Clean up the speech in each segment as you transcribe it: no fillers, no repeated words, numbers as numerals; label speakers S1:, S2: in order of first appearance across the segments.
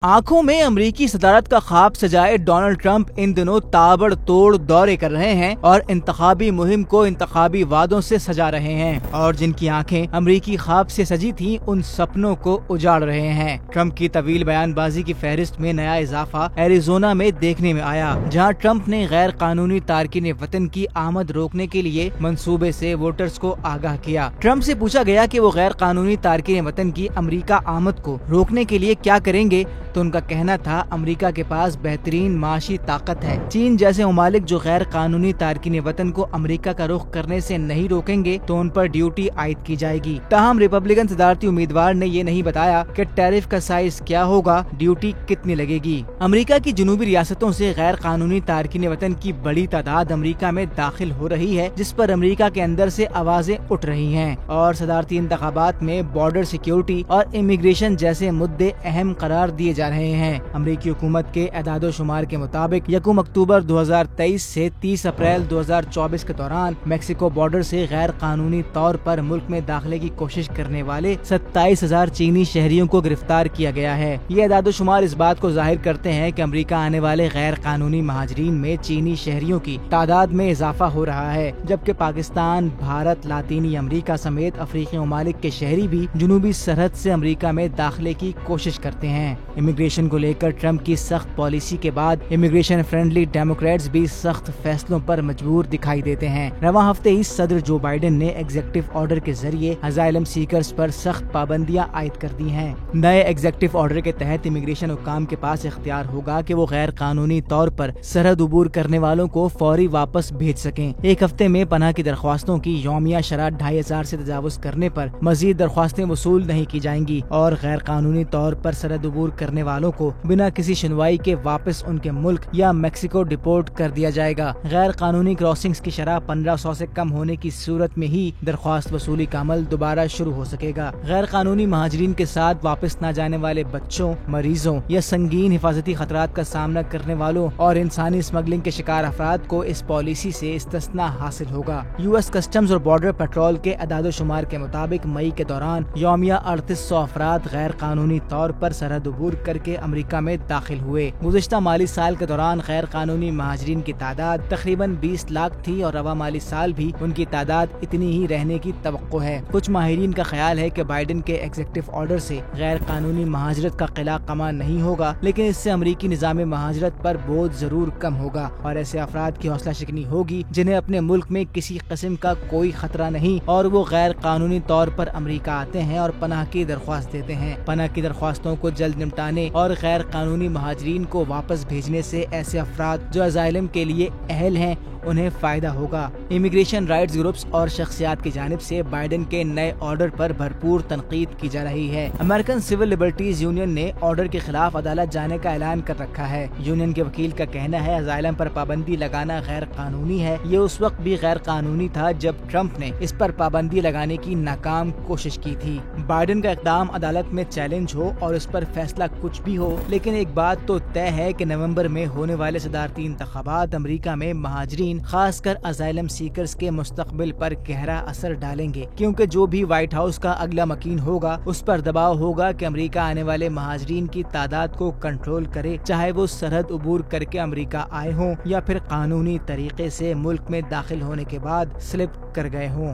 S1: आंखों में अमेरिकी सदारत का ख्वाब सजाए डोनाल्ड ट्रंप इन दिनों ताबड़तोड़ दौरे कर रहे हैं और इंतखाबी मुहिम को इंतखाबी वादों से सजा रहे हैं और जिनकी आंखें अमेरिकी ख्वाब से सजी थीं उन सपनों को उजाड़ रहे हैं। ट्रंप की तवील बयानबाजी की फहरिस्त में नया इजाफा एरिजोना में देखने में आया, जहां ट्रंप ने गैर कानूनी तारकीन वतन की आमद रोकने के लिए मंसूबे से वोटर्स को आगाह किया। ट्रंप से पूछा गया कि वो गैर कानूनी तारकीन वतन की अमेरिका आमद को रोकने के लिए क्या करेंगे, तो उनका कहना था अमेरिका के पास बेहतरीन माशी ताकत है। चीन जैसे ममालिक जो गैर कानूनी तारकीन वतन को अमेरिका का रुख करने से नहीं रोकेंगे तो उन पर ड्यूटी आयद की जाएगी। ताहम रिपब्लिकन सदारती उम्मीदवार ने ये नहीं बताया कि टैरिफ का साइज क्या होगा, ड्यूटी कितनी लगेगी। अमेरिका की जनूबी रियासतों से गैर कानूनी तारकीन वतन की बड़ी तादाद अमेरिका में दाखिल हो रही है, जिस पर अमेरिका के अंदर से आवाजें उठ रही हैं और सदारती इंतखाबात में बॉर्डर सिक्योरिटी और इमिग्रेशन जैसे मुद्दे अहम करार दिए जा रहे हैं। अमेरिकी हुकूमत के एदादो शुमार के मुताबिक 1 अक्टूबर 2023 से 30 अप्रैल 2024 के दौरान मेक्सिको बॉर्डर से गैर कानूनी तौर पर मुल्क में दाखिले की कोशिश करने वाले 27,000 चीनी शहरियों को गिरफ्तार किया गया है। ये एदादो शुमार इस बात को जाहिर करते हैं कि अमेरिका आने वाले गैर कानूनी महाजरीन में चीनी शहरियों की तादाद में इजाफा हो रहा है, जबकि पाकिस्तान, भारत, लातीनी अमेरिका समेत अफ्रीकी ममालिक के शहरी भी जनूबी सरहद से अमेरिका में दाखिले की कोशिश करते हैं। इमिग्रेशन को लेकर ट्रंप की सख्त पॉलिसी के बाद इमिग्रेशन फ्रेंडली डेमोक्रेट्स भी सख्त फैसलों पर मजबूर दिखाई देते हैं। रवां हफ्ते ही सदर जो बाइडेन ने एग्जीक्यूटिव ऑर्डर के जरिए असाइलम सीकर्स पर सख्त पाबंदियां आयद कर दी हैं। नए एग्जीक्यूटिव ऑर्डर के तहत इमिग्रेशन हुक्काम के पास इख्तियार होगा कि वो गैर कानूनी तौर पर सरहद उबूर करने वालों को फौरी वापस भेज सकें। एक हफ्ते में पनाह की दरख्वास्तों की यौमिया शरह 2,500 से तजावुज करने पर मजीद दरख्वास्तें वसूल नहीं की जाएंगी और गैर कानूनी तौर पर सरहद उबूर करने वालों को बिना किसी सुनवाई के वापस उनके मुल्क या मेक्सिको डिपोर्ट कर दिया जाएगा। गैर कानूनी क्रॉसिंग्स की शरह 1500 से कम होने की सूरत में ही दरख्वास्त वसूली का अमल दोबारा शुरू हो सकेगा। गैर कानूनी महाजरीन के साथ वापस न जाने वाले बच्चों, मरीजों या संगीन हिफाजती खतरात का सामना करने वालों और इंसानी स्मगलिंग के शिकार अफराद को इस पॉलिसी से इस्तिस्ना हासिल होगा। यूएस कस्टम्स और बॉर्डर पेट्रोल के अदादो शुमार के मुताबिक मई के दौरान यौमिया 3800 अफराद गैर कानूनी तौर पर सरहद उबूर करके अमेरिका में दाखिल हुए। गुज़िश्ता माली साल के दौरान गैर कानूनी महाजरीन की तादाद तकरीबन 20 लाख थी और रवा माली साल भी उनकी तादाद इतनी ही रहने की तवक्को है। कुछ माहिरीन का ख्याल है कि बाइडेन के एग्जीक्यूटिव ऑर्डर से गैर कानूनी महाजरत का किला कमा नहीं होगा, लेकिन इससे अमेरिकी निज़ाम महाजरत पर बोझ जरूर कम होगा और ऐसे अफराद की हौसला शिकनी होगी जिन्हें अपने मुल्क में किसी किस्म का कोई खतरा नहीं और वो गैर कानूनी तौर पर अमेरिका आते हैं और पनाह की दरख्वास्त देते हैं। पनाह की दरख्वास्तों को जल्द निपटाने और गैर कानूनी महाजरीन को वापस भेजने से ऐसे अफराद जो असाइलम के लिए अहल हैं उन्हें फायदा होगा। इमिग्रेशन राइट्स ग्रुप्स और शख्सियात की जानिब से बाइडेन के नए ऑर्डर पर भरपूर तनकीद की जा रही है। अमेरिकन सिविल लिबर्टीज यूनियन ने ऑर्डर के खिलाफ अदालत जाने का ऐलान कर रखा है। यूनियन के वकील का कहना है असाइलम पर पाबंदी लगाना गैर कानूनी है। ये उस वक्त भी गैर कानूनी था जब ट्रंप ने इस पर पाबंदी लगाने की नाकाम कोशिश की थी। बाइडेन का इक़दाम अदालत में चैलेंज हो और उस पर फैसला कुछ भी हो, लेकिन एक बात तो तय है कि नवंबर में होने वाले सदारती इंतखाबात अमेरिका में महाजरीन खासकर असाइलम सीकर्स के मुस्तकबिल पर गहरा असर डालेंगे, क्योंकि जो भी व्हाइट हाउस का अगला मकीन होगा उस पर दबाव होगा कि अमेरिका आने वाले महाजरीन की तादाद को कंट्रोल करे, चाहे वो सरहद उबूर करके अमेरिका आए हों या फिर कानूनी तरीके से मुल्क में दाखिल होने के बाद स्लिप कर गए हों।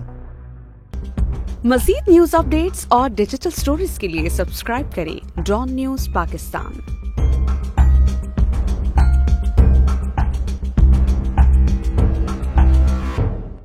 S2: मज़ीद न्यूज़ अपडेट्स और डिजिटल स्टोरीज के लिए सब्सक्राइब करें डॉन न्यूज़ पाकिस्तान।